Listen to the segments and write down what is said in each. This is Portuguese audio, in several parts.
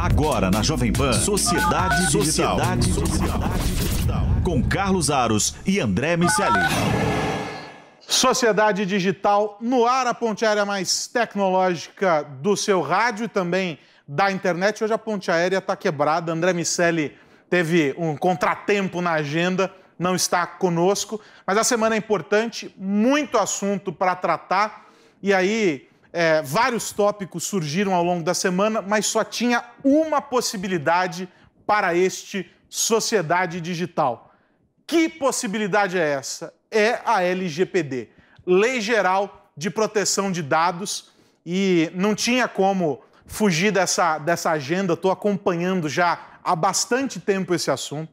Agora na Jovem Pan, Sociedade Digital. Com Carlos Aros e André Miceli. Sociedade Digital no ar, a ponte aérea mais tecnológica do seu rádio e também da internet. Hoje a ponte aérea está quebrada. André Miceli teve um contratempo na agenda, não está conosco. Mas a semana é importante, muito assunto para tratar. E aí, vários tópicos surgiram ao longo da semana, mas só tinha uma possibilidade para este Sociedade Digital. Que possibilidade é essa? É a LGPD, Lei Geral de Proteção de Dados, e não tinha como fugir dessa agenda. Estou acompanhando já há bastante tempo esse assunto,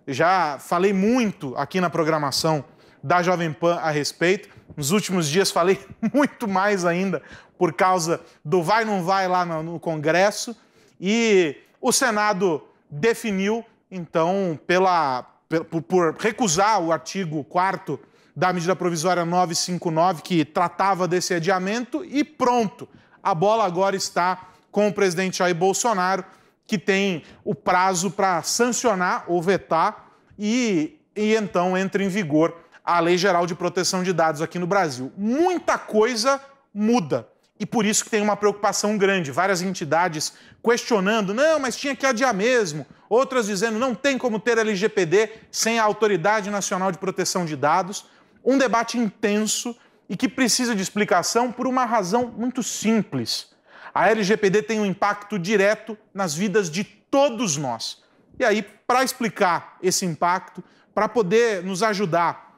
já falei muito aqui na programação da Jovem Pan a respeito. Nos últimos dias falei muito mais ainda por causa do vai não vai lá no Congresso, e o Senado definiu, então, por recusar o artigo 4º da medida provisória 959, que tratava desse adiamento, e pronto, a bola agora está com o presidente Jair Bolsonaro, que tem o prazo para sancionar ou vetar, e então entra em vigor a Lei Geral de Proteção de Dados aqui no Brasil. Muita coisa muda, e por isso que tem uma preocupação grande. Várias entidades questionando, não, mas tinha que adiar mesmo. Outras dizendo, não tem como ter LGPD sem a Autoridade Nacional de Proteção de Dados. Um debate intenso e que precisa de explicação por uma razão muito simples. A LGPD tem um impacto direto nas vidas de todos nós. E aí, para explicar esse impacto, para poder nos ajudar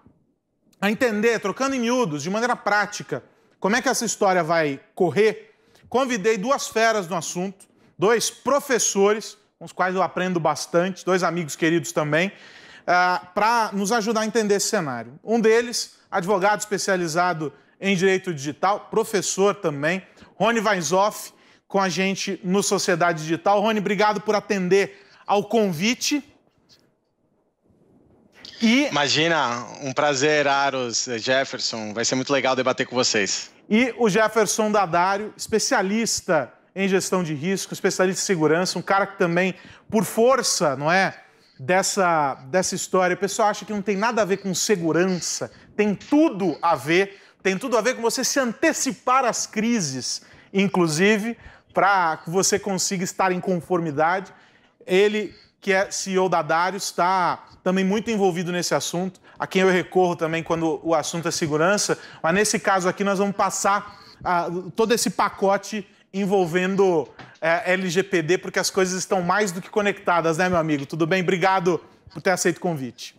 a entender, trocando em miúdos, de maneira prática, como é que essa história vai correr, convidei duas feras no assunto, dois professores, com os quais eu aprendo bastante, dois amigos queridos também, para nos ajudar a entender esse cenário. Um deles, advogado especializado em direito digital, professor também, Rony Weishoff, com a gente no Sociedade Digital. Rony, obrigado por atender ao convite. Imagina, um prazer, Aros, Jefferson, vai ser muito legal debater com vocês. E o Jefferson Dadário, especialista em gestão de risco, especialista em segurança, um cara que também, por força, não é, dessa história, o pessoal acha que não tem nada a ver com segurança, tem tudo a ver com você se antecipar às crises, inclusive, para que você consiga estar em conformidade. Ele, que é CEO da Darius, está também muito envolvido nesse assunto, a quem eu recorro também quando o assunto é segurança, mas nesse caso aqui nós vamos passar todo esse pacote envolvendo LGPD, porque as coisas estão mais do que conectadas, né, meu amigo? Tudo bem? Obrigado por ter aceito o convite.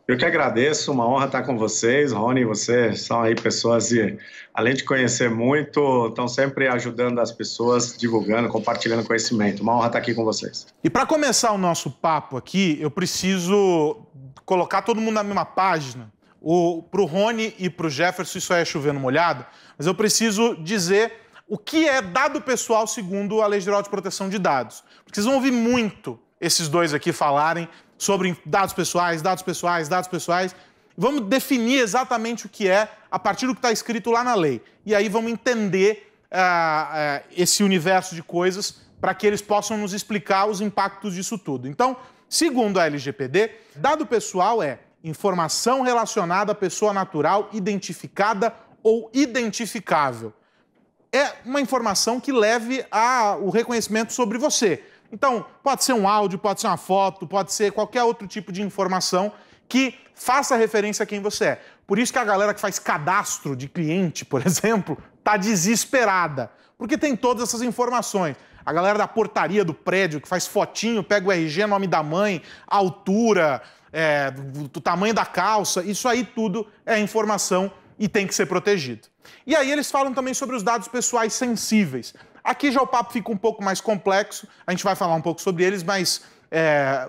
Eu que agradeço, uma honra estar com vocês. Rony, vocês são aí pessoas e, além de conhecer muito, estão sempre ajudando as pessoas, divulgando, compartilhando conhecimento. Uma honra estar aqui com vocês. E para começar o nosso papo aqui, eu preciso colocar todo mundo na mesma página. Para o Rony e para o Jefferson, isso é chover no molhado, mas eu preciso dizer o que é dado pessoal segundo a Lei Geral de Proteção de Dados. Porque vocês vão ouvir muito esses dois aqui falarem sobre dados pessoais. Vamos definir exatamente o que é a partir do que está escrito lá na lei. E aí vamos entender esse universo de coisas para que eles possam nos explicar os impactos disso tudo. Então, segundo a LGPD, dado pessoal é informação relacionada à pessoa natural identificada ou identificável. É uma informação que leve ao reconhecimento sobre você. Então, pode ser um áudio, pode ser uma foto, pode ser qualquer outro tipo de informação que faça referência a quem você é. Por isso que a galera que faz cadastro de cliente, por exemplo, está desesperada, porque tem todas essas informações. A galera da portaria do prédio que faz fotinho, pega o RG, nome da mãe, altura, o tamanho da calça, isso aí tudo é informação e tem que ser protegido. E aí eles falam também sobre os dados pessoais sensíveis. Aqui já o papo fica um pouco mais complexo, a gente vai falar um pouco sobre eles, mas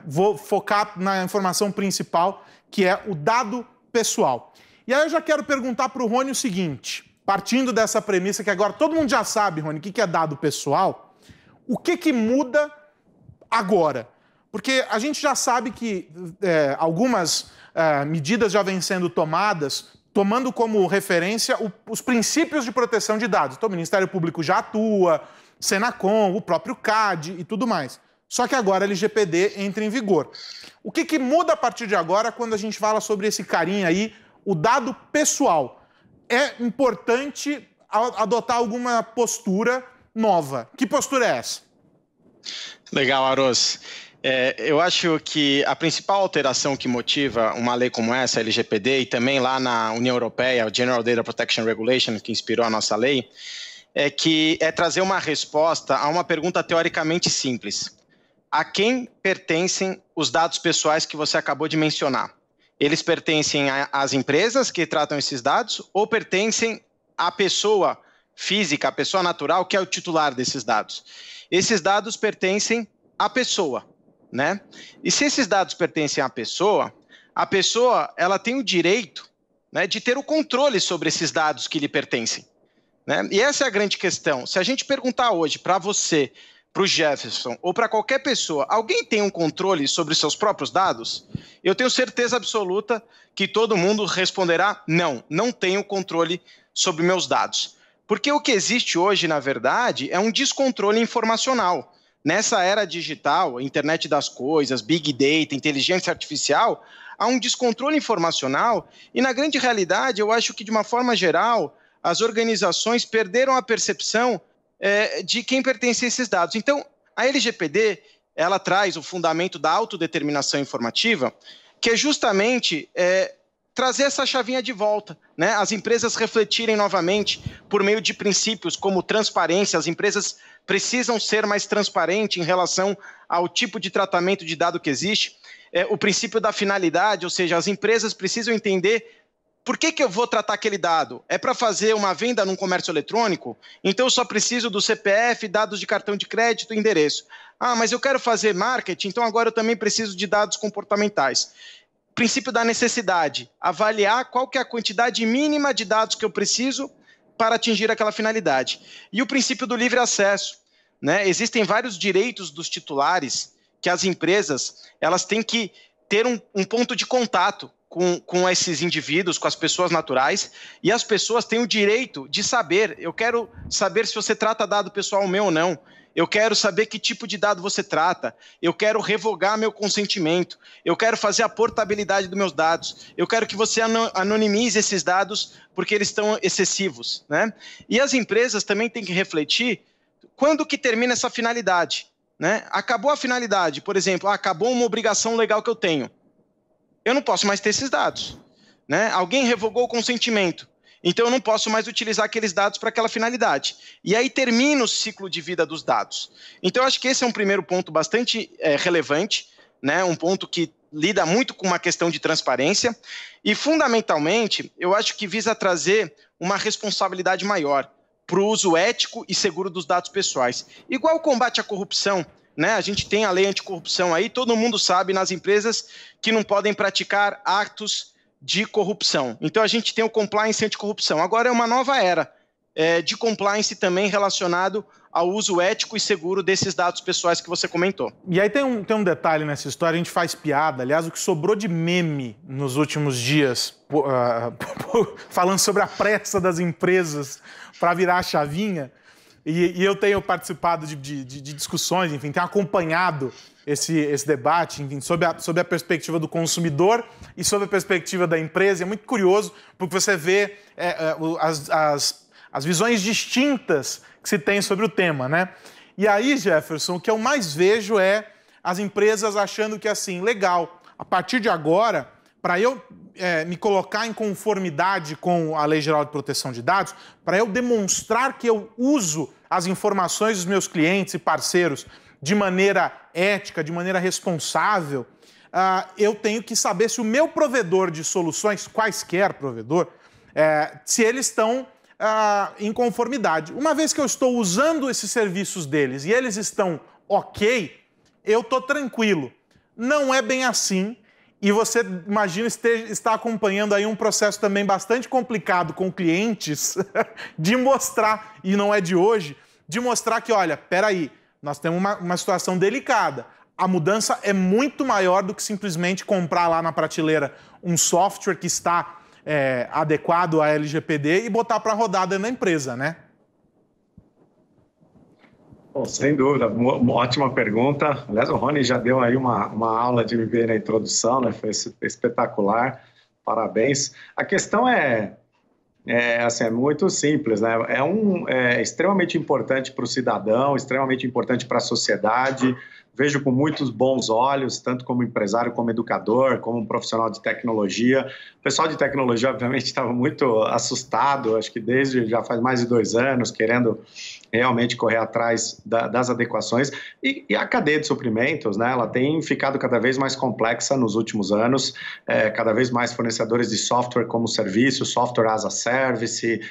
vou focar na informação principal, que é o dado pessoal. E aí eu já quero perguntar para o Rony o seguinte, partindo dessa premissa que agora todo mundo já sabe, Rony, o que é dado pessoal, o que muda agora? Porque a gente já sabe que algumas medidas já vêm sendo tomadas tomando como referência os princípios de proteção de dados. Então, o Ministério Público já atua, Senacom, o próprio CAD e tudo mais. Só que agora a LGPD entra em vigor. O que muda a partir de agora quando a gente fala sobre esse carinha aí, o dado pessoal? É importante adotar alguma postura nova. Que postura é essa? Legal, Aros. Eu acho que a principal alteração que motiva uma lei como essa, a LGPD, e também lá na União Europeia, o General Data Protection Regulation, que inspirou a nossa lei, é trazer uma resposta a uma pergunta teoricamente simples. A quem pertencem os dados pessoais que você acabou de mencionar? Eles pertencem às empresas que tratam esses dados ou pertencem à pessoa física, à pessoa natural, que é o titular desses dados? Esses dados pertencem à pessoa, né? E se esses dados pertencem à pessoa, ela tem o direito, né, de ter o controle sobre esses dados que lhe pertencem, né? E essa é a grande questão. Se a gente perguntar hoje para você, para o Jefferson ou para qualquer pessoa, alguém tem um controle sobre seus próprios dados? Eu tenho certeza absoluta que todo mundo responderá: não tenho controle sobre meus dados. Porque o que existe hoje, na verdade, é um descontrole informacional. Nessa era digital, internet das coisas, big data, inteligência artificial, há um descontrole informacional e, na grande realidade, eu acho que, de uma forma geral, as organizações perderam a percepção de quem pertence a esses dados. Então, a LGPD, ela traz o fundamento da autodeterminação informativa, que é justamente trazer essa chavinha de volta, né? As empresas refletirem novamente por meio de princípios como transparência. As empresas precisam ser mais transparentes em relação ao tipo de tratamento de dado que existe. O princípio da finalidade, ou seja, as empresas precisam entender por que eu vou tratar aquele dado. É para fazer uma venda num comércio eletrônico? Então eu só preciso do CPF, dados de cartão de crédito e endereço. Ah, mas eu quero fazer marketing, então agora eu também preciso de dados comportamentais. Princípio da necessidade, avaliar qual que é a quantidade mínima de dados que eu preciso para atingir aquela finalidade. E o princípio do livre acesso, né? Existem vários direitos dos titulares que as empresas elas têm que ter um ponto de contato com esses indivíduos, com as pessoas naturais, e as pessoas têm o direito de saber. Eu quero saber se você trata dado pessoal meu ou não. Eu quero saber que tipo de dado você trata. Eu quero revogar meu consentimento. Eu quero fazer a portabilidade dos meus dados. Eu quero que você anonimize esses dados porque eles estão excessivos, né? E as empresas também têm que refletir quando que termina essa finalidade, né? Acabou a finalidade, por exemplo, acabou uma obrigação legal que eu tenho. Eu não posso mais ter esses dados, né? Alguém revogou o consentimento. Então eu não posso mais utilizar aqueles dados para aquela finalidade. E aí termina o ciclo de vida dos dados. Então eu acho que esse é um primeiro ponto bastante relevante, né? Um ponto que lida muito com uma questão de transparência e, fundamentalmente, eu acho que visa trazer uma responsabilidade maior para o uso ético e seguro dos dados pessoais. Igual o combate à corrupção, né? A gente tem a lei anticorrupção aí, todo mundo sabe nas empresas que não podem praticar atos de corrupção. Então a gente tem o compliance anticorrupção. Agora é uma nova era de compliance também relacionado ao uso ético e seguro desses dados pessoais que você comentou. E aí tem um detalhe nessa história, a gente faz piada, aliás, o que sobrou de meme nos últimos dias, falando sobre a pressa das empresas para virar a chavinha, e eu tenho participado de discussões, enfim, tenho acompanhado esse debate, enfim, sob a perspectiva do consumidor e sob a perspectiva da empresa. É muito curioso, porque você vê as visões distintas que se tem sobre o tema, né? E aí, Jefferson, o que eu mais vejo é as empresas achando que, assim, legal, a partir de agora, para eu me colocar em conformidade com a Lei Geral de Proteção de Dados, para eu demonstrar que eu uso as informações dos meus clientes e parceiros de maneira ética, de maneira responsável, eu tenho que saber se o meu provedor de soluções, quaisquer provedor, se eles estão em conformidade. Uma vez que eu estou usando esses serviços deles e eles estão ok, eu estou tranquilo. Não é bem assim. E você, imagina, está acompanhando aí um processo também bastante complicado com clientes de mostrar, e não é de hoje, de mostrar que, olha, peraí, nós temos uma situação delicada. A mudança é muito maior do que simplesmente comprar lá na prateleira um software que está adequado à LGPD e botar para rodar dentro da empresa, né? Bom, sem dúvida, uma ótima pergunta. Aliás, o Rony já deu aí uma aula de MBA na introdução, né? Foi espetacular, parabéns. A questão é muito simples, né? É extremamente importante para o cidadão, extremamente importante para a sociedade. Vejo com muitos bons olhos, tanto como empresário, como educador, como um profissional de tecnologia. O pessoal de tecnologia, obviamente, estava muito assustado, acho que desde já faz mais de 2 anos, querendo realmente correr atrás das adequações. E a cadeia de suprimentos, né, ela tem ficado cada vez mais complexa nos últimos anos, cada vez mais fornecedores de software como serviço, software as a service,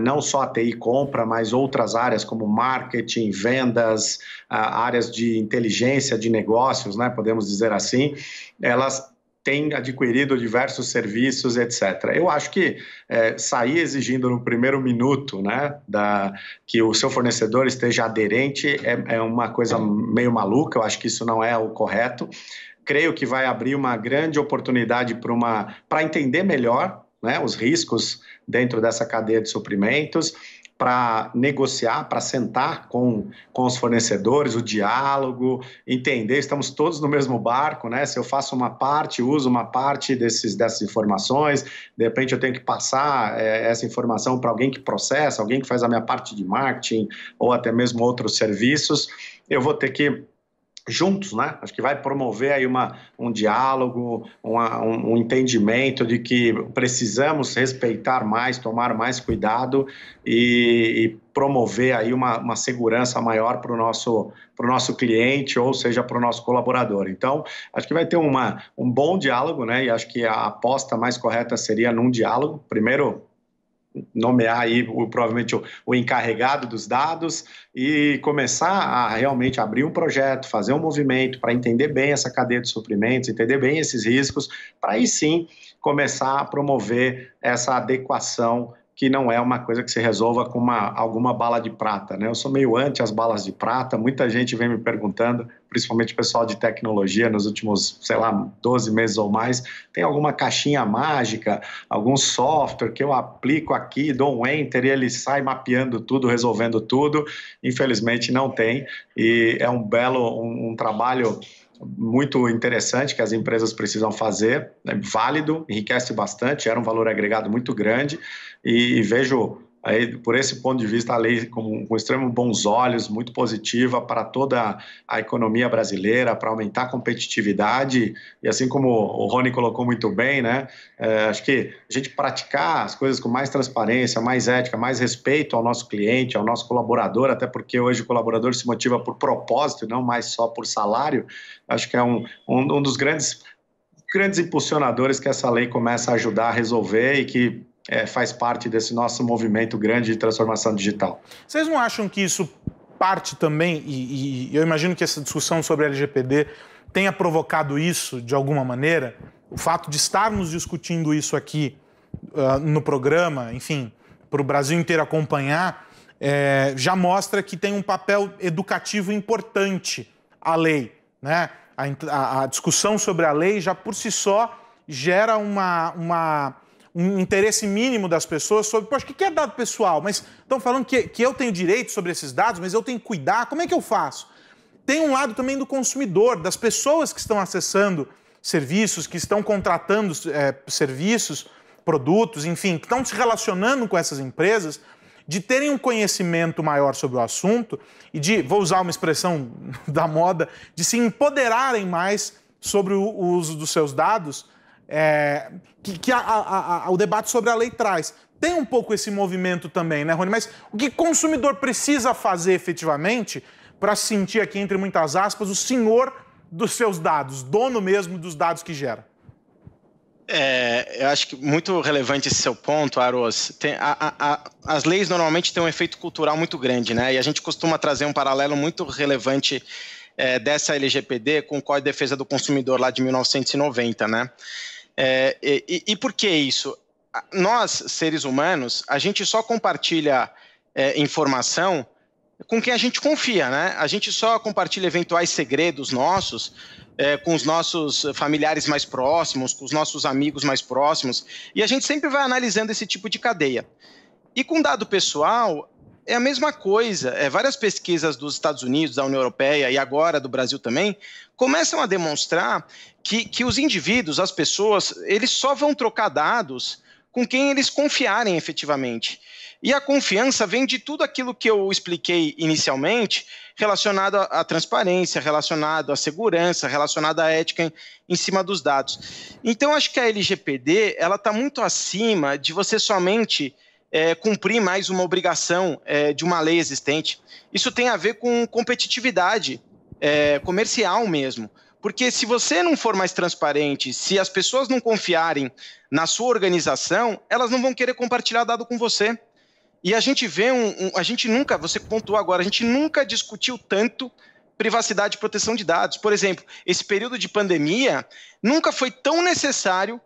não só a TI compra, mas outras áreas como marketing, vendas, áreas de inteligência de negócios, né, podemos dizer assim, elas têm adquirido diversos serviços, etc. Eu acho que sair exigindo no primeiro minuto, né, que o seu fornecedor esteja aderente é uma coisa meio maluca, eu acho que isso não é o correto. Creio que vai abrir uma grande oportunidade para entender melhor, né, os riscos dentro dessa cadeia de suprimentos, para negociar, para sentar com os fornecedores, o diálogo, entender, estamos todos no mesmo barco, né? Se eu faço uma parte, uso uma parte dessas informações, de repente eu tenho que passar essa informação para alguém que processa, alguém que faz a minha parte de marketing, ou até mesmo outros serviços, eu vou ter que juntos, né? Acho que vai promover aí um diálogo, um entendimento de que precisamos respeitar mais, tomar mais cuidado e promover aí uma segurança maior para o nosso cliente, ou seja, para o nosso colaborador. Então, acho que vai ter um bom diálogo, né? E acho que a aposta mais correta seria num diálogo. Primeiro, nomear aí provavelmente o encarregado dos dados e começar a realmente abrir um projeto, fazer um movimento para entender bem essa cadeia de suprimentos, entender bem esses riscos, para aí sim começar a promover essa adequação, que não é uma coisa que se resolva com alguma bala de prata, né? Eu sou meio anti as balas de prata, muita gente vem me perguntando, principalmente o pessoal de tecnologia, nos últimos, 12 meses ou mais, tem alguma caixinha mágica, algum software que eu aplico aqui, dou um enter e ele sai mapeando tudo, resolvendo tudo. Infelizmente não tem, e é um trabalho muito interessante que as empresas precisam fazer, é válido, enriquece bastante, gera um valor agregado muito grande, e vejo aí, por esse ponto de vista, a lei com extremo bons olhos, muito positiva para toda a economia brasileira, para aumentar a competitividade, e assim como o Rony colocou muito bem, né, acho que a gente praticar as coisas com mais transparência, mais ética, mais respeito ao nosso cliente, ao nosso colaborador, até porque hoje o colaborador se motiva por propósito, não mais só por salário, acho que é um dos grandes impulsionadores que essa lei começa a ajudar a resolver e que faz parte desse nosso movimento grande de transformação digital. Vocês não acham que isso parte também, e eu imagino que essa discussão sobre a LGPD tenha provocado isso de alguma maneira, o fato de estarmos discutindo isso aqui no programa, enfim, para o Brasil inteiro acompanhar, já mostra que tem um papel educativo importante a lei, né? A discussão sobre a lei já por si só gera um interesse mínimo das pessoas sobre, poxa, o que é dado pessoal? Mas estão falando que eu tenho direito sobre esses dados, mas eu tenho que cuidar, como é que eu faço? Tem um lado também do consumidor, das pessoas que estão acessando serviços, que estão contratando serviços, produtos, enfim, que estão se relacionando com essas empresas, de terem um conhecimento maior sobre o assunto e de, vou usar uma expressão da moda, de se empoderarem mais sobre o uso dos seus dados, o debate sobre a lei traz. Tem um pouco esse movimento também, né, Rony? Mas o que o consumidor precisa fazer efetivamente para se sentir aqui, entre muitas aspas, o senhor dos seus dados, dono mesmo dos dados que gera? Eu acho que muito relevante esse seu ponto, Aros. As leis normalmente têm um efeito cultural muito grande, né? E a gente costuma trazer um paralelo muito relevante dessa LGPD com o Código de Defesa do Consumidor lá de 1990, né? E por que isso? Nós, seres humanos, a gente só compartilha informação com quem a gente confia, né? A gente só compartilha eventuais segredos nossos com os nossos familiares mais próximos, com os nossos amigos mais próximos, e a gente sempre vai analisando esse tipo de cadeia. E com dado pessoal, é a mesma coisa. Várias pesquisas dos Estados Unidos, da União Europeia e agora do Brasil também, começam a demonstrar que os indivíduos, as pessoas, eles só vão trocar dados com quem eles confiarem efetivamente. E a confiança vem de tudo aquilo que eu expliquei inicialmente, relacionado à transparência, relacionado à segurança, relacionado à ética em cima dos dados. Então, acho que a LGPD está muito acima de você somente cumprir mais uma obrigação de uma lei existente. Isso tem a ver com competitividade comercial mesmo. Porque se você não for mais transparente, se as pessoas não confiarem na sua organização, elas não vão querer compartilhar dado com você. E a gente vê a gente nunca, você pontuou agora, a gente nunca discutiu tanto privacidade e proteção de dados. Por exemplo, esse período de pandemia nunca foi tão necessário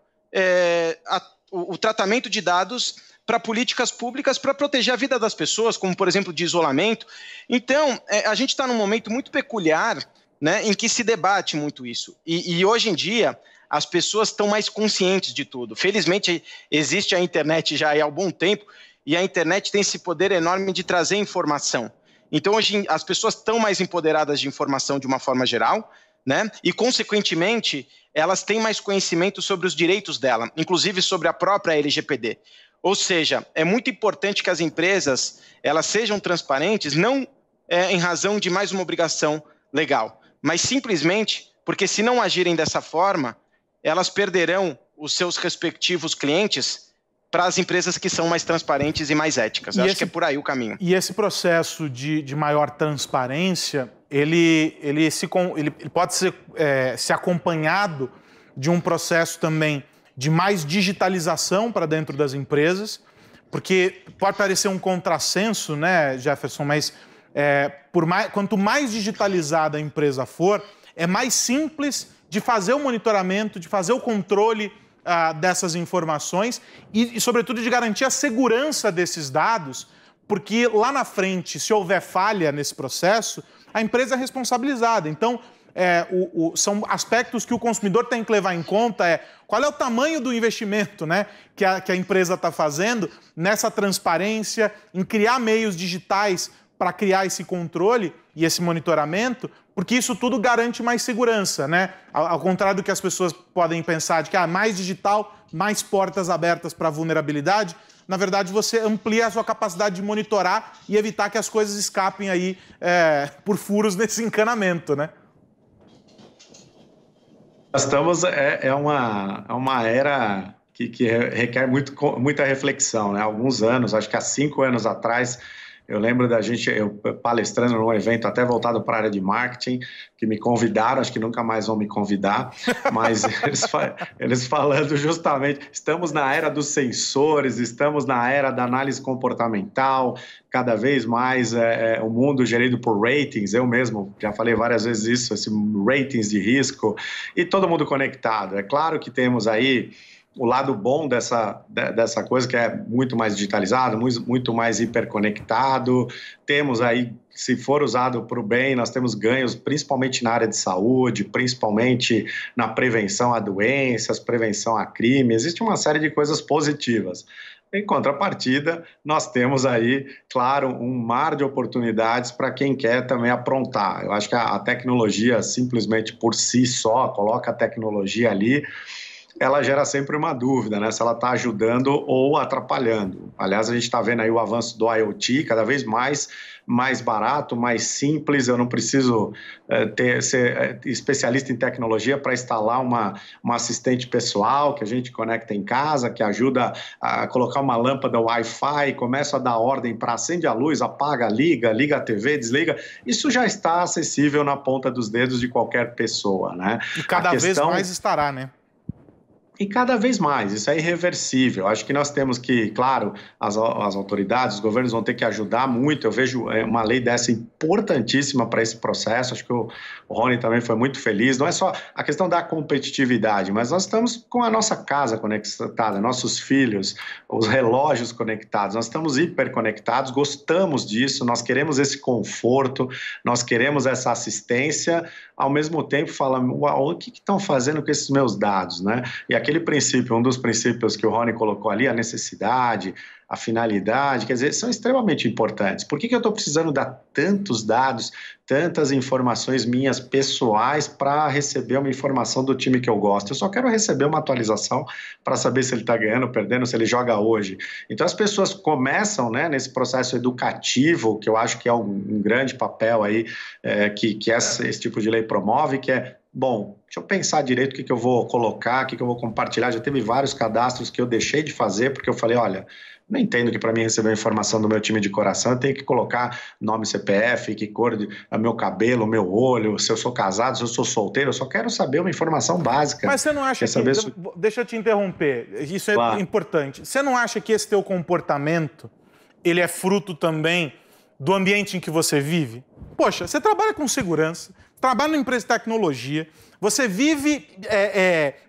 o tratamento de dados para políticas públicas para proteger a vida das pessoas, como, por exemplo, de isolamento. Então, a gente está num momento muito peculiar, né, em que se debate muito isso. E hoje em dia, as pessoas estão mais conscientes de tudo. Felizmente, existe a internet já há algum tempo, e a internet tem esse poder enorme de trazer informação. Então, hoje, as pessoas estão mais empoderadas de informação de uma forma geral, né? E, consequentemente, elas têm mais conhecimento sobre os direitos dela, inclusive sobre a própria LGPD. Ou seja, é muito importante que as empresas elas sejam transparentes, não em razão de mais uma obrigação legal, mas simplesmente porque, se não agirem dessa forma, elas perderão os seus respectivos clientes para as empresas que são mais transparentes e mais éticas. Eu acho que é por aí o caminho. E esse processo de maior transparência, ele pode ser acompanhado de um processo também de mais digitalização para dentro das empresas, porque pode parecer um contrassenso, né, Jefferson, mas quanto mais digitalizada a empresa for, é mais simples de fazer o monitoramento, de fazer o controle dessas informações e, sobretudo, de garantir a segurança desses dados, porque lá na frente, se houver falha nesse processo, a empresa é responsabilizada. Então, são aspectos que o consumidor tem que levar em conta, qual é o tamanho do investimento, né, que a empresa está fazendo nessa transparência, em criar meios digitais para criar esse controle e esse monitoramento, porque isso tudo garante mais segurança, né? Ao contrário do que as pessoas podem pensar de que mais digital, mais portas abertas para vulnerabilidade, na verdade você amplia a sua capacidade de monitorar e evitar que as coisas escapem aí por furos nesse encanamento, né? Nós estamos, uma era que requer muita reflexão, né? Há alguns anos, acho que há 5 anos atrás, eu lembro eu palestrando num evento até voltado para a área de marketing, que me convidaram, acho que nunca mais vão me convidar, mas eles falando justamente, estamos na era dos sensores, estamos na era da análise comportamental, cada vez mais o mundo gerido por ratings, eu mesmo já falei várias vezes isso, esse ratings de risco, e todo mundo conectado. É claro que temos aí o lado bom dessa coisa, que é muito mais digitalizado, muito mais hiperconectado. Temos aí, se for usado para o bem, nós temos ganhos principalmente na área de saúde, principalmente na prevenção a doenças, prevenção a crime. Existe uma série de coisas positivas. Em contrapartida, nós temos aí, claro, um mar de oportunidades para quem quer também aprontar. Eu acho que a tecnologia, simplesmente por si só, coloca a tecnologia ali, ela gera sempre uma dúvida, né? Se ela está ajudando ou atrapalhando. Aliás, a gente está vendo aí o avanço do IoT, cada vez mais barato, mais simples. Eu não preciso ser especialista em tecnologia para instalar uma assistente pessoal que a gente conecta em casa, que ajuda a colocar uma lâmpada Wi-Fi, começa a dar ordem para acende a luz, apaga, liga a TV, desliga. Isso já está acessível na ponta dos dedos de qualquer pessoa, né? E cada vez mais estará, né? E cada vez mais, isso é irreversível. Acho que nós temos que, claro, as autoridades, os governos vão ter que ajudar muito. Eu vejo uma lei dessa importantíssima para esse processo. Acho que o Rony também foi muito feliz. Não é só a questão da competitividade, mas nós estamos com a nossa casa conectada, nossos filhos, os relógios conectados. Nós estamos hiperconectados, gostamos disso, nós queremos esse conforto, nós queremos essa assistência. Ao mesmo tempo, falamos, o que estão fazendo com esses meus dados, né? E aquele princípio, um dos princípios que o Rony colocou ali, a necessidade, a finalidade, quer dizer, são extremamente importantes. Por que eu estou precisando dar tantos dados, tantas informações minhas pessoais para receber uma informação do time que eu gosto? Eu só quero receber uma atualização para saber se ele está ganhando, perdendo, se ele joga hoje. Então as pessoas começam, né, nesse processo educativo, que eu acho que é um grande papel aí que esse tipo de lei promove, que é, bom, deixa eu pensar direito o que eu vou colocar, o que eu vou compartilhar. Já teve vários cadastros que eu deixei de fazer porque eu falei, olha, não entendo que para mim receber a informação do meu time de coração eu tenho que colocar nome, CPF, que cor meu cabelo, meu olho, se eu sou casado, se eu sou solteiro, eu só quero saber uma informação básica. Mas você não acha que... Deixa eu te interromper, isso é claro. Importante. Você não acha que esse teu comportamento, ele é fruto também do ambiente em que você vive? Poxa, você trabalha com segurança, trabalha numa empresa de tecnologia, você vive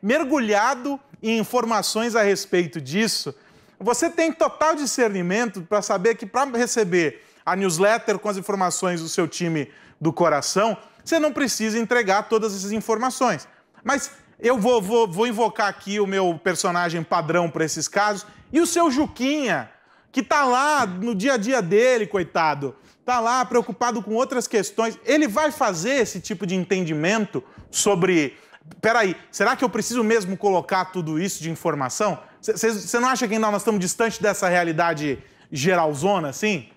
mergulhado em informações a respeito disso. Você tem total discernimento para saber que para receber a newsletter com as informações do seu time do coração, você não precisa entregar todas essas informações. Mas eu vou invocar aqui o meu personagem padrão para esses casos. E o seu Juquinha, que está lá no dia a dia dele, coitado, está lá preocupado com outras questões, ele vai fazer esse tipo de entendimento sobre... Peraí, será que eu preciso mesmo colocar tudo isso de informação? Você não acha que ainda nós estamos distante dessa realidade geralzona, assim?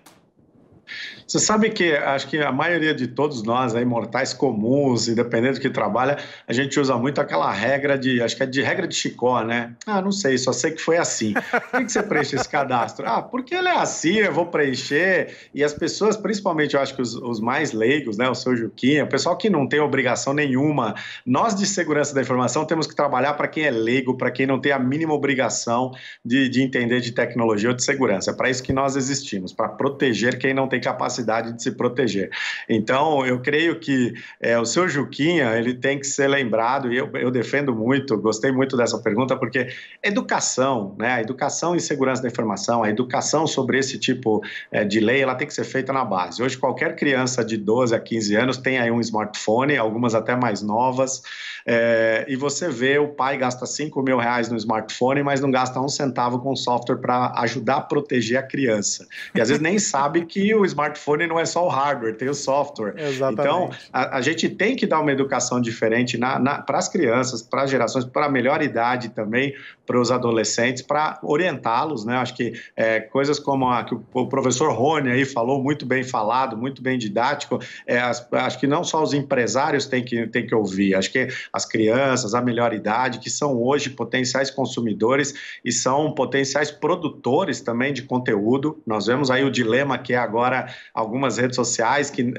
Você sabe que acho que a maioria de todos nós, aí, mortais comuns, independente do que trabalha, a gente usa muito aquela regra acho que é de regra de Chicó, né? Ah, não sei, só sei que foi assim. Por que você preenche esse cadastro? Ah, porque ele é assim, eu vou preencher. E as pessoas, principalmente, eu acho que os mais leigos, né, o seu Juquinha, o pessoal que não tem obrigação nenhuma, nós de segurança da informação temos que trabalhar para quem é leigo, para quem não tem a mínima obrigação de entender de tecnologia ou de segurança. É para isso que nós existimos, para proteger quem não tem capacidade de se proteger. Então, eu creio que o seu Juquinha, ele tem que ser lembrado, e eu defendo muito, gostei muito dessa pergunta, porque educação, né, a educação em segurança da informação, a educação sobre esse tipo de lei, ela tem que ser feita na base. Hoje, qualquer criança de 12 a 15 anos tem aí um smartphone, algumas até mais novas, e você vê o pai gasta R$5.000 no smartphone, mas não gasta um centavo com software para ajudar a proteger a criança. E às vezes nem sabe que o smartphone não é só o hardware, tem o software. Exatamente. Então, a gente tem que dar uma educação diferente para as crianças, para as gerações, para a melhor idade também, para os adolescentes, para orientá-los, né? Acho que coisas como a que o professor Rony aí falou, muito bem falado, muito bem didático, acho que não só os empresários têm que ouvir, acho que as crianças, a melhor idade, que são hoje potenciais consumidores e são potenciais produtores também de conteúdo. Nós vemos aí o dilema que é agora algumas redes sociais, que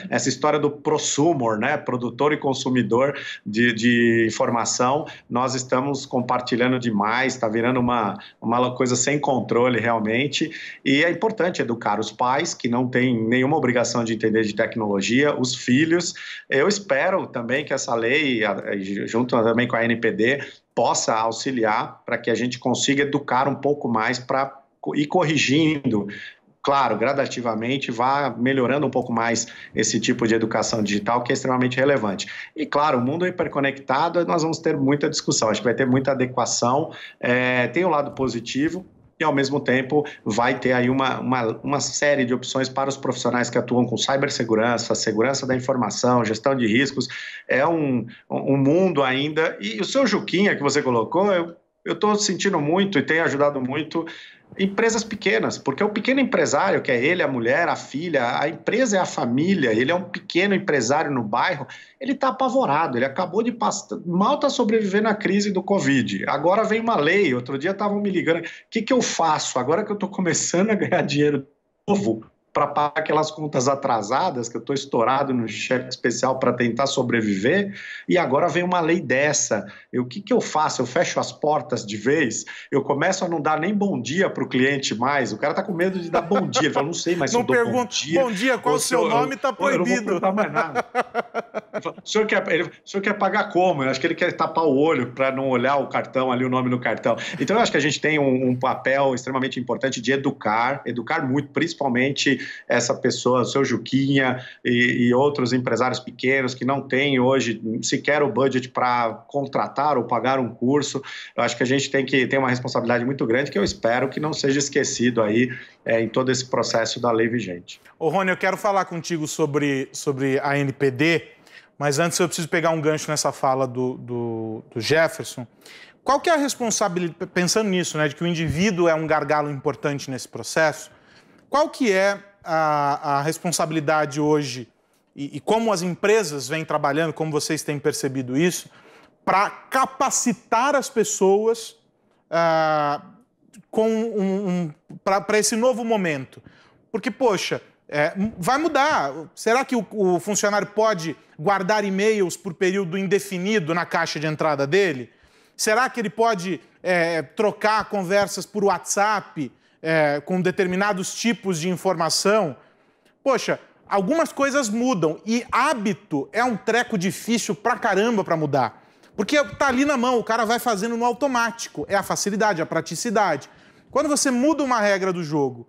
essa história do prosumer, né, produtor e consumidor de informação, nós estamos compartilhando demais, está virando uma coisa sem controle realmente, e é importante educar os pais, que não têm nenhuma obrigação de entender de tecnologia, os filhos. Eu espero também que essa lei, junto também com a NPD, possa auxiliar para que a gente consiga educar um pouco mais para ir corrigindo, claro, gradativamente, vá melhorando um pouco mais esse tipo de educação digital, que é extremamente relevante. E, claro, o mundo hiperconectado, nós vamos ter muita discussão, acho que vai ter muita adequação, tem o lado positivo, e, ao mesmo tempo, vai ter aí uma série de opções para os profissionais que atuam com cibersegurança, segurança da informação, gestão de riscos. É um mundo ainda. E o seu Juquinha, que você colocou, eu estou sentindo muito e tem ajudado muito empresas pequenas, porque o pequeno empresário, que é ele, a mulher, a filha, a empresa é a família, ele é um pequeno empresário no bairro, ele está apavorado, ele acabou de passar, mal está sobrevivendo à crise do Covid, agora vem uma lei, outro dia estavam me ligando, o que eu faço agora que eu estou começando a ganhar dinheiro novo para pagar aquelas contas atrasadas, que eu estou estourado no cheque especial para tentar sobreviver, e agora vem uma lei dessa. O que eu faço? Eu fecho as portas de vez? Eu começo a não dar nem bom dia para o cliente mais? O cara está com medo de dar bom dia. Ele fala, não sei, mas não eu dou pergunto, bom dia, qual o seu nome, está proibido. Eu não vou perguntar mais nada. O senhor quer pagar como? Eu acho que ele quer tapar o olho para não olhar o cartão ali, o nome no cartão. Então, eu acho que a gente tem um papel extremamente importante de educar muito, principalmente essa pessoa, o seu Juquinha e outros empresários pequenos que não têm hoje sequer o budget para contratar ou pagar um curso. Eu acho que a gente tem que ter uma responsabilidade muito grande que eu espero que não seja esquecido aí em todo esse processo da lei vigente. Ô, Rony, eu quero falar contigo sobre a NPD, mas antes eu preciso pegar um gancho nessa fala do Jefferson. Qual que é a responsabilidade, pensando nisso, né, de que o indivíduo é um gargalo importante nesse processo, qual que é a responsabilidade hoje e como as empresas vêm trabalhando, como vocês têm percebido isso, para capacitar as pessoas para esse novo momento? Porque, poxa, vai mudar. Será que o funcionário pode guardar e-mails por período indefinido na caixa de entrada dele? Será que ele pode trocar conversas por WhatsApp com determinados tipos de informação? Poxa, algumas coisas mudam e hábito é um treco difícil pra caramba pra mudar. Porque tá ali na mão, o cara vai fazendo no automático. É a facilidade, a praticidade. Quando você muda uma regra do jogo,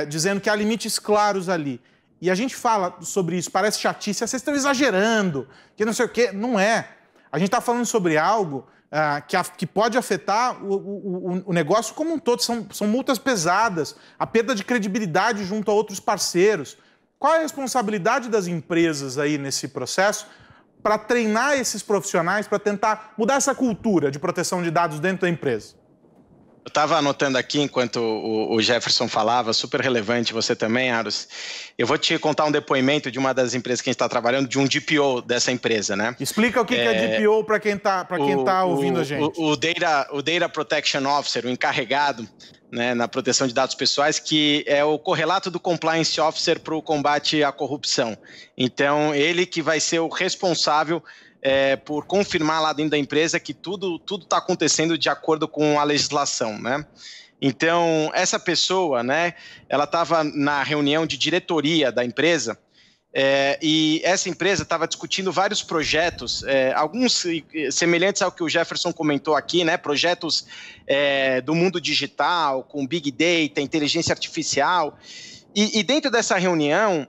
dizendo que há limites claros ali, e a gente fala sobre isso, parece chatice, vocês estão exagerando, que não sei o quê. Não é. A gente está falando sobre algo que pode afetar o negócio como um todo. São multas pesadas, a perda de credibilidade junto a outros parceiros. Qual é a responsabilidade das empresas aí nesse processo para treinar esses profissionais, para tentar mudar essa cultura de proteção de dados dentro da empresa? Eu estava anotando aqui enquanto o Jefferson falava, super relevante, você também, Aros. Eu vou te contar um depoimento de uma das empresas que a gente está trabalhando, de um DPO dessa empresa, né? Explica o que é DPO para quem está ouvindo a gente. O Data Protection Officer, o encarregado, né, na proteção de dados pessoais, que é o correlato do Compliance Officer para o combate à corrupção. Então, ele que vai ser o responsável por confirmar lá dentro da empresa que tudo está acontecendo de acordo com a legislação, né? Então, essa pessoa, né, ela estava na reunião de diretoria da empresa e essa empresa estava discutindo vários projetos, alguns semelhantes ao que o Jefferson comentou aqui, né, projetos do mundo digital, com Big Data, inteligência artificial, e dentro dessa reunião,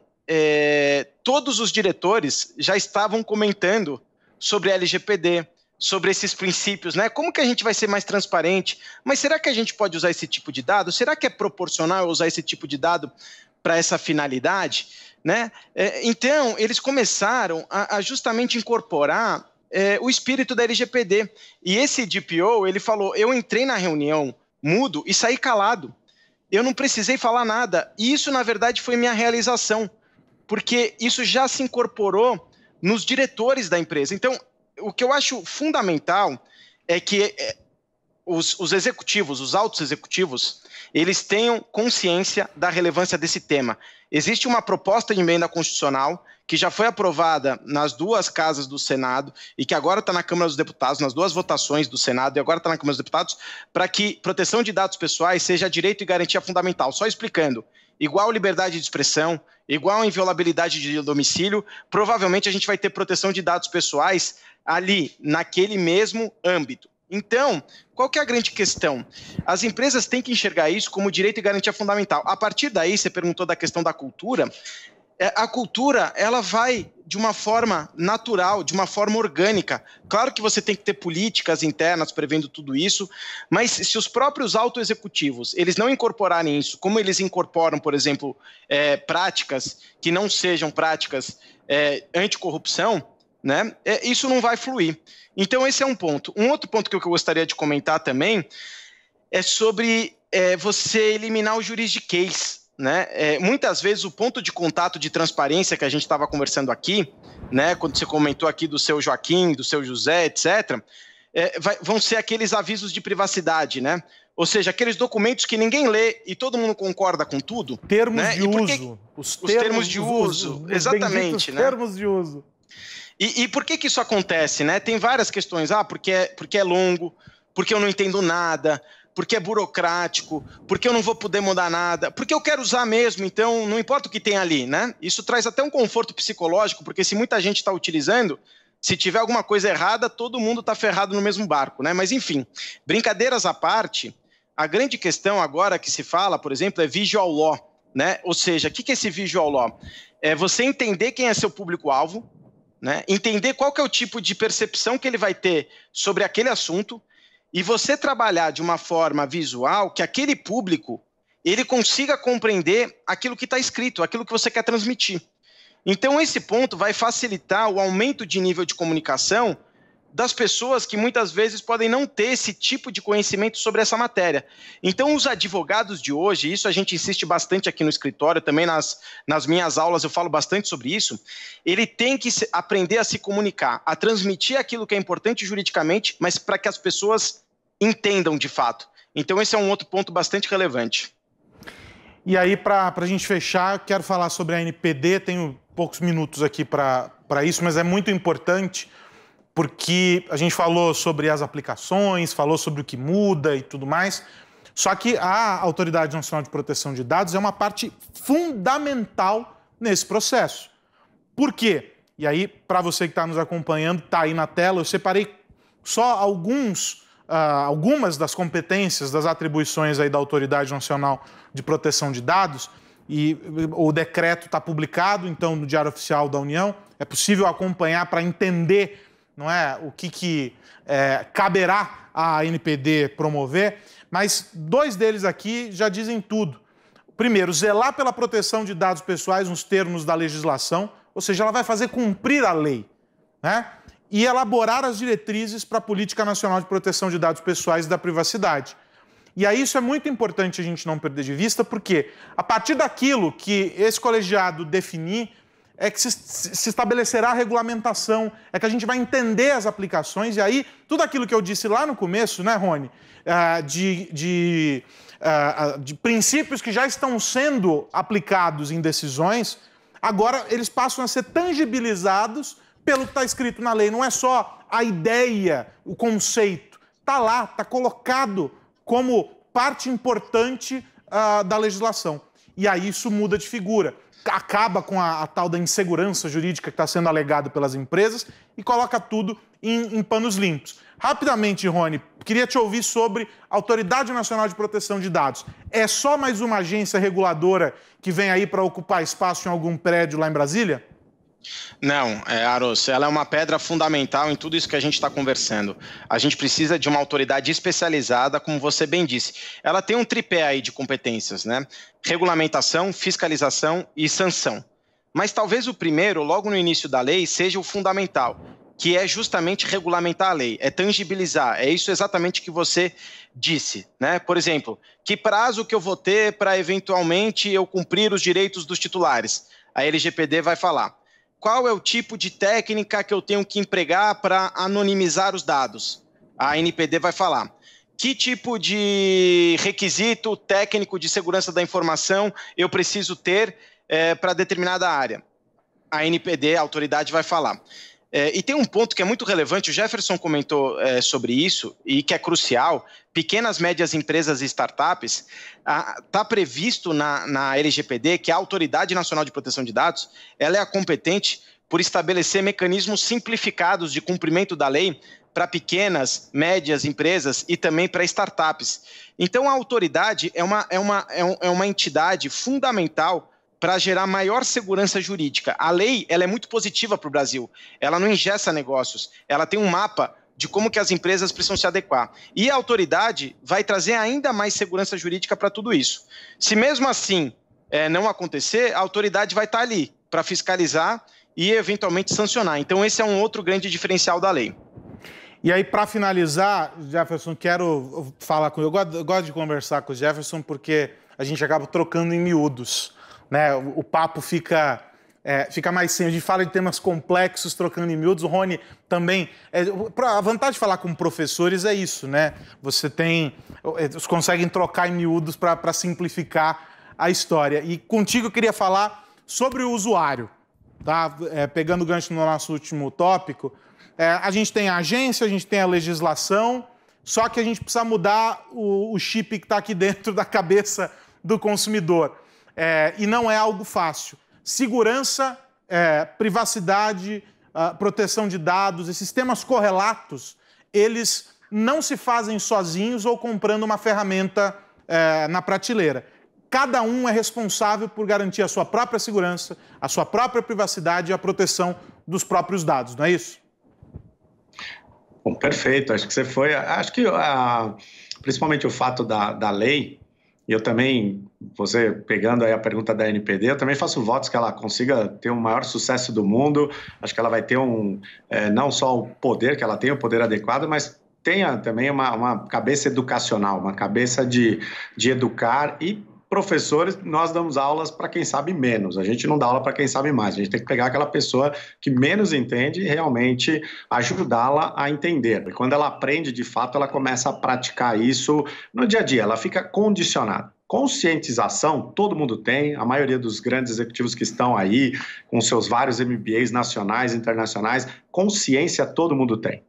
todos os diretores já estavam comentando sobre a LGPD, sobre esses princípios, né? Como que a gente vai ser mais transparente? Mas será que a gente pode usar esse tipo de dado? Será que é proporcional usar esse tipo de dado para essa finalidade? Né? Então, eles começaram a justamente incorporar o espírito da LGPD. E esse DPO, ele falou, eu entrei na reunião mudo e saí calado. Eu não precisei falar nada. E isso, na verdade, foi minha realização, porque isso já se incorporou nos diretores da empresa. Então, o que eu acho fundamental é que os executivos, os altos executivos, eles tenham consciência da relevância desse tema. Existe uma proposta de emenda constitucional que já foi aprovada nas duas casas do Senado e que agora está na Câmara dos Deputados, nas duas votações do Senado e agora está na Câmara dos Deputados, para que proteção de dados pessoais seja direito e garantia fundamental. Só explicando, igual liberdade de expressão, igual inviolabilidade de domicílio, provavelmente a gente vai ter proteção de dados pessoais ali, naquele mesmo âmbito. Então, qual que é a grande questão? As empresas têm que enxergar isso como direito e garantia fundamental. A partir daí, você perguntou da questão da cultura. A cultura, ela vai de uma forma natural, de uma forma orgânica. Claro que você tem que ter políticas internas prevendo tudo isso, mas se os próprios autoexecutivos, eles não incorporarem isso, como eles incorporam, por exemplo, práticas que não sejam práticas anticorrupção, né, isso não vai fluir. Então, esse é um ponto. Um outro ponto que eu gostaria de comentar também é sobre você eliminar o juridiquês. Né? Muitas vezes o ponto de contato de transparência que a gente estava conversando aqui, né, quando você comentou aqui do seu Joaquim, do seu José, etc., vão ser aqueles avisos de privacidade, né? Ou seja, aqueles documentos que ninguém lê e todo mundo concorda com tudo. Termos né? de uso. Os termos de uso, exatamente. Né? Termos de uso. E por que isso acontece? Né? Tem várias questões. Porque é longo, porque eu não entendo nada, porque é burocrático, porque eu não vou poder mudar nada, porque eu quero usar mesmo, então não importa o que tem ali. Né? Isso traz até um conforto psicológico, porque se muita gente está utilizando, se tiver alguma coisa errada, todo mundo está ferrado no mesmo barco. Né? Mas enfim, brincadeiras à parte, a grande questão agora que se fala, por exemplo, é visual law. Né? Ou seja, o que é esse visual law? É você entender quem é seu público-alvo, né? Entender qual que é o tipo de percepção que ele vai ter sobre aquele assunto e você trabalhar de uma forma visual que aquele público ele consiga compreender aquilo que está escrito, aquilo que você quer transmitir. Então esse ponto vai facilitar o aumento de nível de comunicação das pessoas que muitas vezes podem não ter esse tipo de conhecimento sobre essa matéria. Então, os advogados de hoje, isso a gente insiste bastante aqui no escritório, também nas minhas aulas eu falo bastante sobre isso, ele tem que aprender a se comunicar, a transmitir aquilo que é importante juridicamente, mas para que as pessoas entendam de fato. Então, esse é um outro ponto bastante relevante. E aí, para a gente fechar, eu quero falar sobre a NPD, tenho poucos minutos aqui para isso, mas é muito importante, porque a gente falou sobre as aplicações, falou sobre o que muda e tudo mais, só que a Autoridade Nacional de Proteção de Dados é uma parte fundamental nesse processo. Por quê? E aí, para você que está nos acompanhando, está aí na tela, eu separei só algumas das competências, das atribuições aí da Autoridade Nacional de Proteção de Dados, e o decreto está publicado, então, no Diário Oficial da União, é possível acompanhar para entender, não é, o que caberá à NPD promover, mas dois deles aqui já dizem tudo. Primeiro, zelar pela proteção de dados pessoais nos termos da legislação, ou seja, ela vai fazer cumprir a lei, né? E elaborar as diretrizes para a Política Nacional de Proteção de Dados Pessoais e da Privacidade. E aí isso é muito importante a gente não perder de vista, porque a partir daquilo que esse colegiado definir, é que se estabelecerá a regulamentação, é que a gente vai entender as aplicações, e aí tudo aquilo que eu disse lá no começo, né, Rony, de princípios que já estão sendo aplicados em decisões, agora eles passam a ser tangibilizados pelo que está escrito na lei. Não é só a ideia, o conceito, está lá, está colocado como parte importante da legislação. E aí isso muda de figura. Acaba com a tal da insegurança jurídica que está sendo alegada pelas empresas e coloca tudo em panos limpos. Rapidamente, Rony, queria te ouvir sobre a Autoridade Nacional de Proteção de Dados. É só mais uma agência reguladora que vem aí para ocupar espaço em algum prédio lá em Brasília? Não, Aros, ela é uma pedra fundamental em tudo isso que a gente está conversando. A gente precisa de uma autoridade especializada, como você bem disse. Ela tem um tripé aí de competências, né? Regulamentação, fiscalização e sanção. Mas talvez o primeiro, logo no início da lei, seja o fundamental, que é justamente regulamentar a lei, é tangibilizar, é isso exatamente que você disse, né? Por exemplo, que prazo que eu vou ter para eventualmente eu cumprir os direitos dos titulares? A LGPD vai falar. Qual é o tipo de técnica que eu tenho que empregar para anonimizar os dados? A NPD vai falar. Que tipo de requisito técnico de segurança da informação eu preciso ter para determinada área? A NPD, a autoridade, vai falar. E tem um ponto que é muito relevante, o Jefferson comentou sobre isso, e que é crucial. Pequenas, médias empresas e startups, está previsto na LGPD que a Autoridade Nacional de Proteção de Dados ela é a competente por estabelecer mecanismos simplificados de cumprimento da lei para pequenas, médias empresas e também para startups. Então, a autoridade é uma entidade fundamental para gerar maior segurança jurídica. A lei ela é muito positiva para o Brasil, ela não engessa negócios, ela tem um mapa de como que as empresas precisam se adequar. E a autoridade vai trazer ainda mais segurança jurídica para tudo isso. Se mesmo assim não acontecer, a autoridade vai estar ali para fiscalizar e eventualmente sancionar. Então esse é um outro grande diferencial da lei. E aí, para finalizar, Jefferson, quero falar com... Eu gosto de conversar com o Jefferson porque a gente acaba trocando em miúdos, né? O papo fica fica mais simples. A gente fala de temas complexos, trocando em miúdos. O Rony também... a vantagem de falar com professores é isso, né? Eles conseguem trocar em miúdos para simplificar a história. E contigo eu queria falar sobre o usuário, tá? Pegando o gancho no nosso último tópico, a gente tem a agência, a gente tem a legislação, só que a gente precisa mudar o chip que está aqui dentro da cabeça do consumidor. E não é algo fácil. Segurança, privacidade, proteção de dados, esses temas correlatos, eles não se fazem sozinhos ou comprando uma ferramenta na prateleira. Cada um é responsável por garantir a sua própria segurança, a sua própria privacidade e a proteção dos próprios dados, não é isso? Bom, perfeito. Acho que você foi... Acho que principalmente o fato da lei, e eu também, você pegando aí a pergunta da NPD, eu também faço votos que ela consiga ter o maior sucesso do mundo. Acho que ela vai ter não só o poder que ela tem, o poder adequado, mas tenha também uma cabeça educacional, uma cabeça de educar. E professores, nós damos aulas para quem sabe menos, a gente não dá aula para quem sabe mais, a gente tem que pegar aquela pessoa que menos entende e realmente ajudá-la a entender. E quando ela aprende de fato, ela começa a praticar isso no dia a dia, ela fica condicionada. Conscientização, todo mundo tem, a maioria dos grandes executivos que estão aí, com seus vários MBAs nacionais, internacionais, consciência todo mundo tem.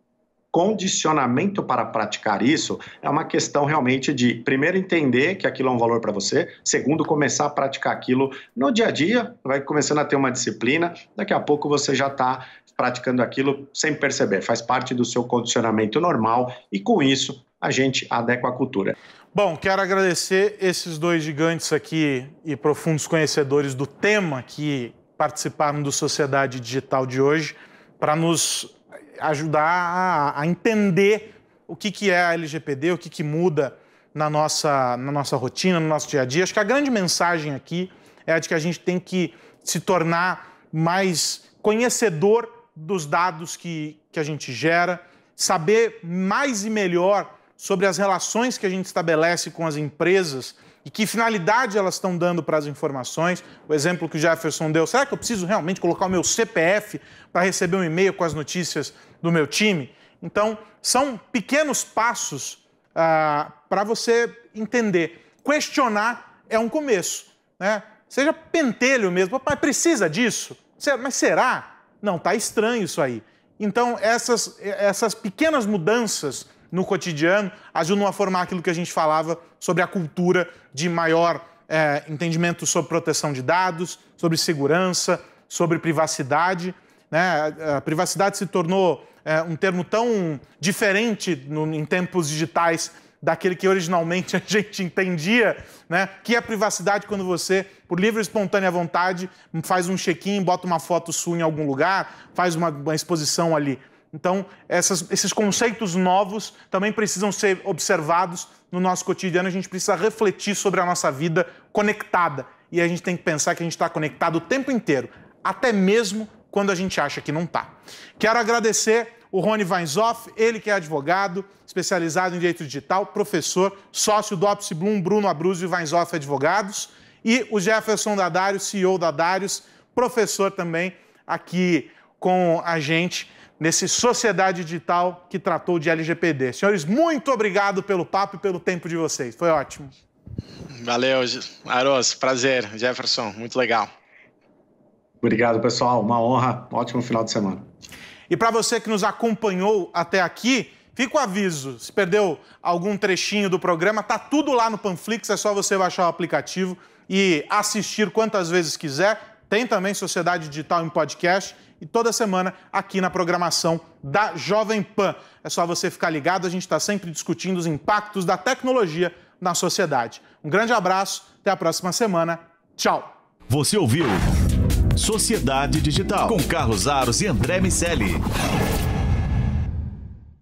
Condicionamento para praticar isso é uma questão realmente de, primeiro, entender que aquilo é um valor para você, segundo, começar a praticar aquilo no dia a dia, vai começando a ter uma disciplina, daqui a pouco você já está praticando aquilo sem perceber, faz parte do seu condicionamento normal e com isso a gente adequa a cultura. Bom, quero agradecer esses dois gigantes aqui e profundos conhecedores do tema que participaram do Sociedade Digital de hoje para nos ajudar a entender o que é a LGPD, o que muda na nossa rotina, no nosso dia a dia. Acho que a grande mensagem aqui é a de que a gente tem que se tornar mais conhecedor dos dados que a gente gera, saber mais e melhor sobre as relações que a gente estabelece com as empresas e que finalidade elas estão dando para as informações. O exemplo que o Jefferson deu, será que eu preciso realmente colocar o meu CPF para receber um e-mail com as notícias do meu time? Então, são pequenos passos para você entender. Questionar é um começo, né? Seja pentelho mesmo. Papai, precisa disso? Mas será? Não, tá estranho isso aí. Então, essas pequenas mudanças no cotidiano ajudam a formar aquilo que a gente falava sobre a cultura de maior entendimento sobre proteção de dados, sobre segurança, sobre privacidade, né? A privacidade se tornou um termo tão diferente em tempos digitais daquele que originalmente a gente entendia, né? Que é privacidade quando você, por livre e espontânea vontade, faz um check-in, bota uma foto sua em algum lugar, faz uma exposição ali. Então, esses conceitos novos também precisam ser observados no nosso cotidiano. A gente precisa refletir sobre a nossa vida conectada. E a gente tem que pensar que a gente está conectado o tempo inteiro, até mesmo quando a gente acha que não está. Quero agradecer o Rony Weinzoff, ele que é advogado, especializado em direito digital, professor, sócio do Opsi Blum, Bruno Abruzzo e Weinzoff Advogados, e o Jefferson Daddario, CEO da Darius, professor também aqui com a gente nesse Sociedade Digital que tratou de LGPD. Senhores, muito obrigado pelo papo e pelo tempo de vocês. Foi ótimo. Valeu, Aros. Prazer. Jefferson, muito legal. Obrigado, pessoal. Uma honra. Um ótimo final de semana. E para você que nos acompanhou até aqui, fica o aviso. Se perdeu algum trechinho do programa, tá tudo lá no Panflix. É só você baixar o aplicativo e assistir quantas vezes quiser. Tem também Sociedade Digital em podcast. E toda semana aqui na programação da Jovem Pan. É só você ficar ligado, a gente está sempre discutindo os impactos da tecnologia na sociedade. Um grande abraço, até a próxima semana. Tchau. Você ouviu Sociedade Digital com Carlos Aros e André Miceli.